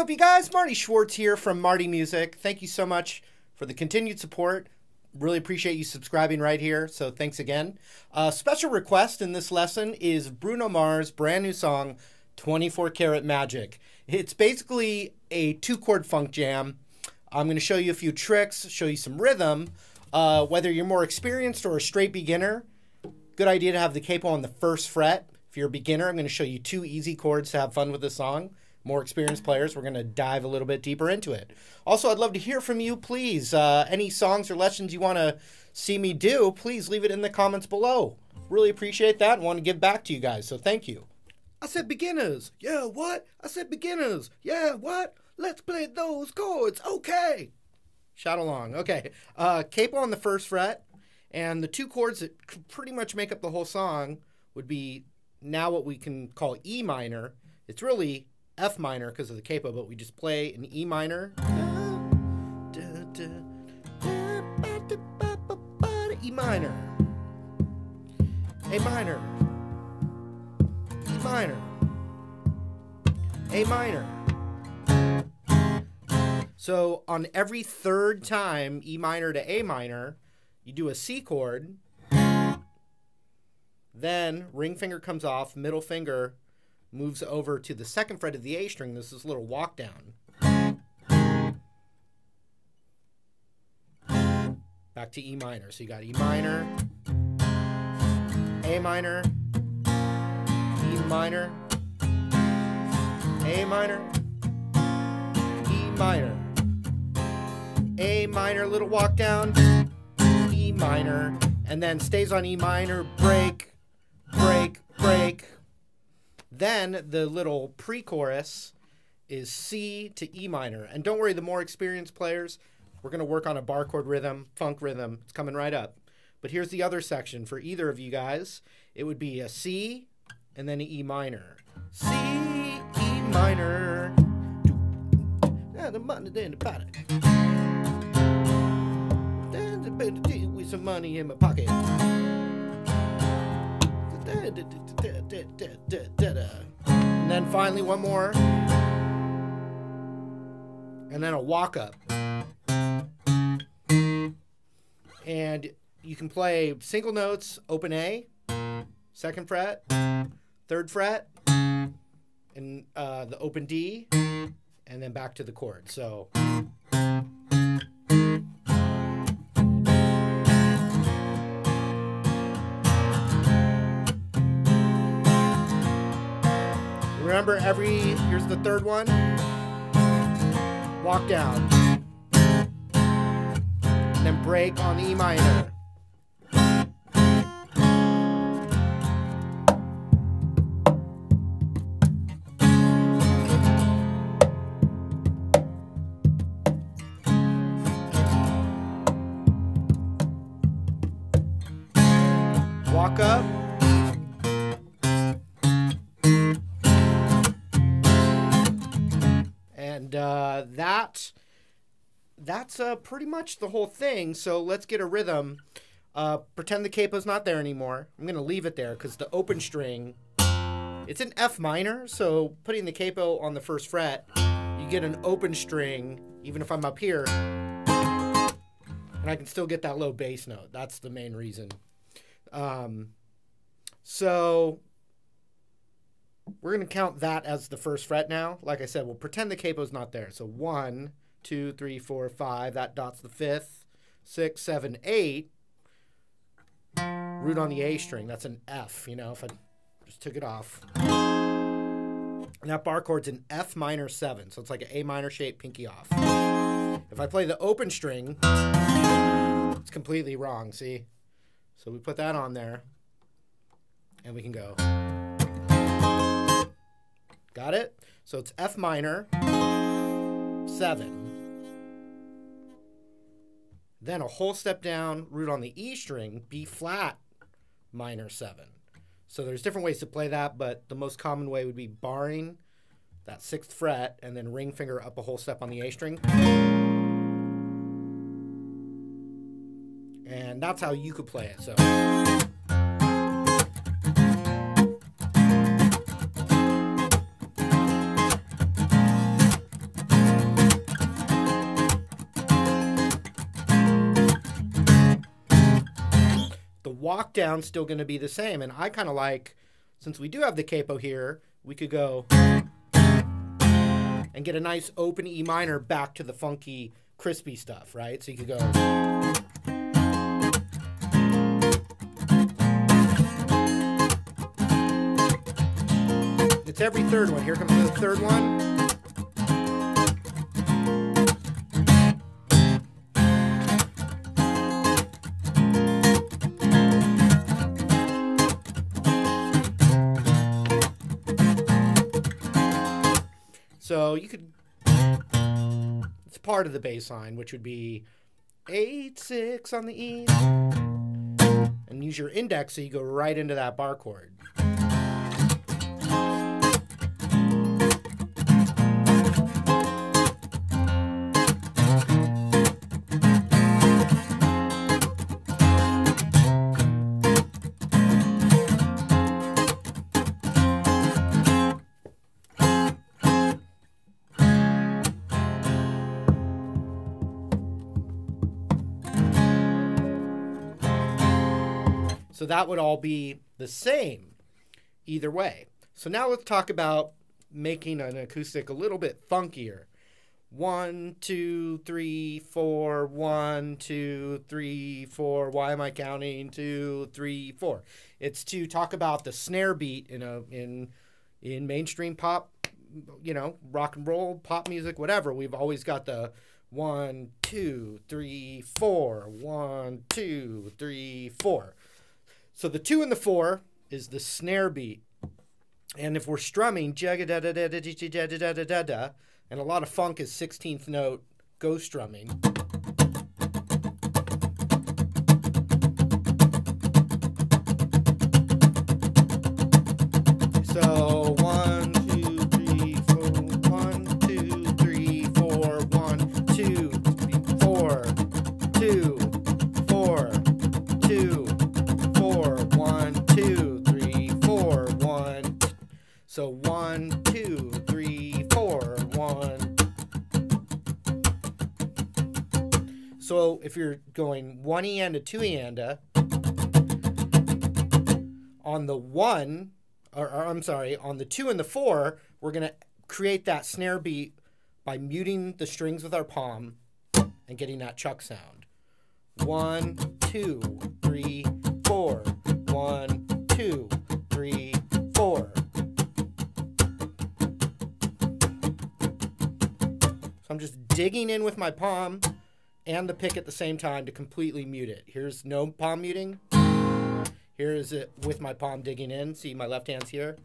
up, you guys? Marty Schwartz here from Marty Music. Thank you so much for the continued support. Really appreciate you subscribing right here, so thanks again. Special request in this lesson is Bruno Mars' brand new song, 24 Karat Magic. It's basically a 2-chord funk jam. I'm going to show you a few tricks, show you some rhythm. Whether you're more experienced or a straight beginner, good idea to have the capo on the 1st fret. If you're a beginner, I'm going to show you 2 easy chords to have fun with this song. More experienced players, we're going to dive a little bit deeper into it. Also, I'd love to hear from you, please. Any songs or lessons you want to see me do, please leave it in the comments below. Really appreciate that and want to give back to you guys, so thank you. I said beginners. Yeah, what? I said beginners. Yeah, what? Let's play those chords. Okay. Shout along. Okay. Capo on the 1st fret, and the 2 chords that pretty much make up the whole song would be now what we can call E minor. It's really F minor because of the capo, but we just play an E minor. E minor. A minor. E minor. A minor. So on every 3rd time, E minor to A minor, you do a C chord. Then ring finger comes off, middle finger moves over to the 2nd fret of the A string. This is a little walk down. Back to E minor. So you got E minor, A minor, E minor, A minor, E minor, A minor, little walk down, E minor, and then stays on E minor, break, break, break. Then the little pre-chorus is C to E minor. And don't worry, the more experienced players, we're going to work on a bar chord rhythm, funk rhythm. It's coming right up. But here's the other section. For either of you guys, it would be a C and then an E minor. C, E minor. With some money in my pocket. And then finally one more, and then a walk up, and you can play single notes, open A, 2nd fret, 3rd fret, and the open D, and then back to the chord. So remember, here's the 3rd one, walk down, and then break on the E minor. Walk up. And that's pretty much the whole thing. So let's get a rhythm. Pretend the capo's not there anymore. I'm going to leave it there because the open string, it's an F minor. So putting the capo on the 1st fret, you get an open string, even if I'm up here. And I can still get that low bass note. That's the main reason. So we're going to count that as the 1st fret now. Like I said, we'll pretend the capo's not there. So 1, 2, 3, 4, 5. That dots the 5th. 6, 7, 8. Root on the A string. That's an F, you know, if I just took it off. And that bar chord's an F minor 7. So it's like an A minor shape, pinky off. If I play the open string, it's completely wrong, see? So we put that on there. And we can go. Got it? So it's F minor, 7. Then a whole step down, root on the E string, B flat minor 7. So there's different ways to play that, but the most common way would be barring that 6th fret and then ring finger up a whole step on the A string. And that's how you could play it. So walk down's still going to be the same. And I kind of like, since we do have the capo here, we could go and get a nice open E minor back to the funky, crispy stuff, right? So you could go. It's every third one. Here comes the third one. So you could, it's part of the bass line, which would be 8-6 on the E, and use your index so you go right into that bar chord. So that would all be the same either way. So now let's talk about making an acoustic a little bit funkier. 1, 2, 3, 4, 1, 2, 3, 4. Why am I counting? 2, 3, 4. It's to talk about the snare beat in mainstream pop, you know, rock and roll, pop music, whatever. We've always got the 1, 2, 3, 4. 1, 2, 3, 4. So the 2 and the 4 is the snare beat. And if we're strumming, jaga-da-da-da-da-da-da-da-da-da, and a lot of funk is 16th note go strumming. So 1, 2, 3, 4, 1, 2, 3, 4, 1, 2, 3, 4, 2, 4, 2, 4, 1, 2, 3, 4, 1. So 1, 2, 3, 4, 1. So if you're going 1 E and a 2 E and a, on the 1, or I'm sorry, on the 2 and the 4, we're going to create that snare beat by muting the strings with our palm and getting that chuck sound. 1, 2, 3, 4. 1, 2, 3, 4. So I'm just digging in with my palm and the pick at the same time to completely mute it. Here's no palm muting. Here is it with my palm digging in. See, my left hand's here.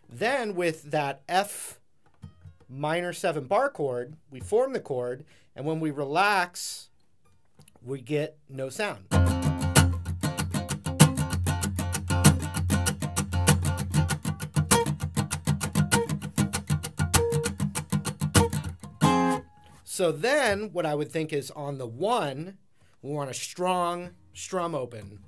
Then with that F minor 7 bar chord, we form the chord, and when we relax, we get no sound. So then what I would think is on the 1, we want a strong strum open.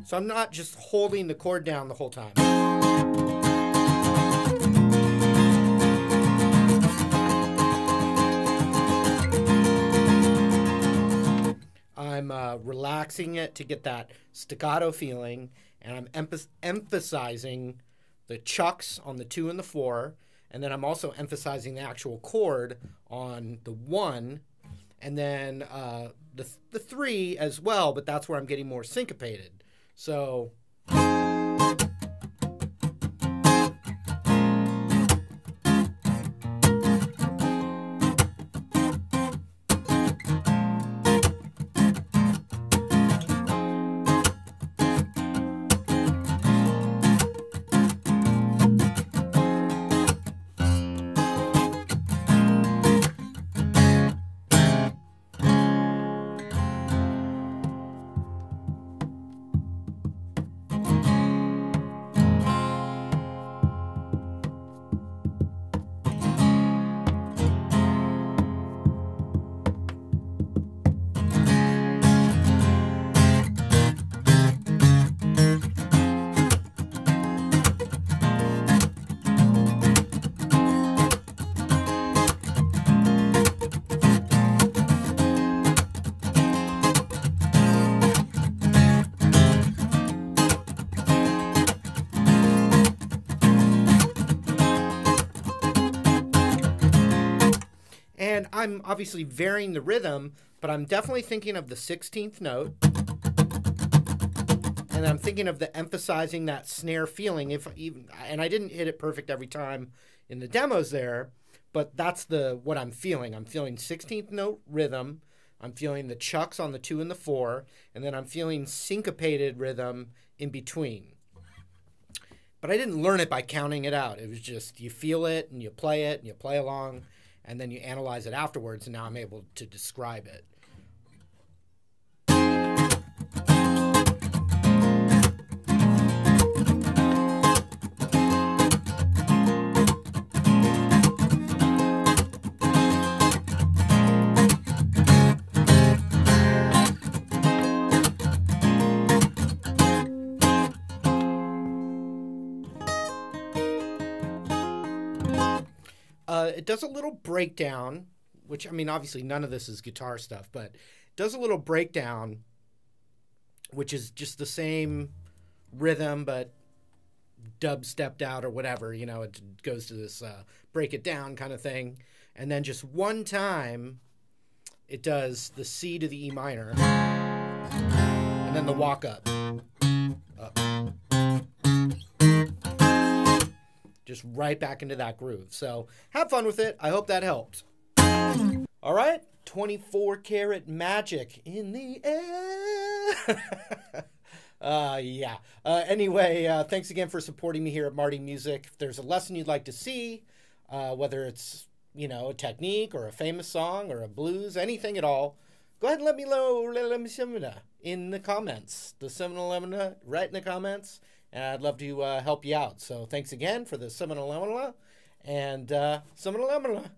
So I'm not just holding the chord down the whole time. I'm relaxing it to get that staccato feeling, and I'm emphasizing the chucks on the 2 and the 4, and then I'm also emphasizing the actual chord on the 1, and then the 3 as well, but that's where I'm getting more syncopated. So And I'm obviously varying the rhythm, but I'm definitely thinking of the 16th note. And I'm thinking of the emphasizing that snare feeling. And I didn't hit it perfect every time in the demos there, but that's what I'm feeling. I'm feeling 16th note rhythm. I'm feeling the chucks on the 2 and the 4, and then I'm feeling syncopated rhythm in between. But I didn't learn it by counting it out. It was just you feel it and you play along, and then you analyze it afterwards, and now I'm able to describe it. It does a little breakdown, which, I mean, obviously none of this is guitar stuff, but it does a little breakdown, which is just the same rhythm, but dub stepped out or whatever, you know, it goes to this break it down kind of thing. And then just one time, it does the C to the E minor, and then the walk up. Just right back into that groove. So have fun with it. I hope that helped. All right. 24 karat magic in the air. Yeah. Anyway, thanks again for supporting me here at Marty Music. If there's a lesson you'd like to see, whether it's, you know, a technique or a famous song or a blues, anything at all, go ahead and let me know in the comments. The seminal lemon right in the comments. And I'd love to help you out. So thanks again for the seminal lemon and seminal lemon.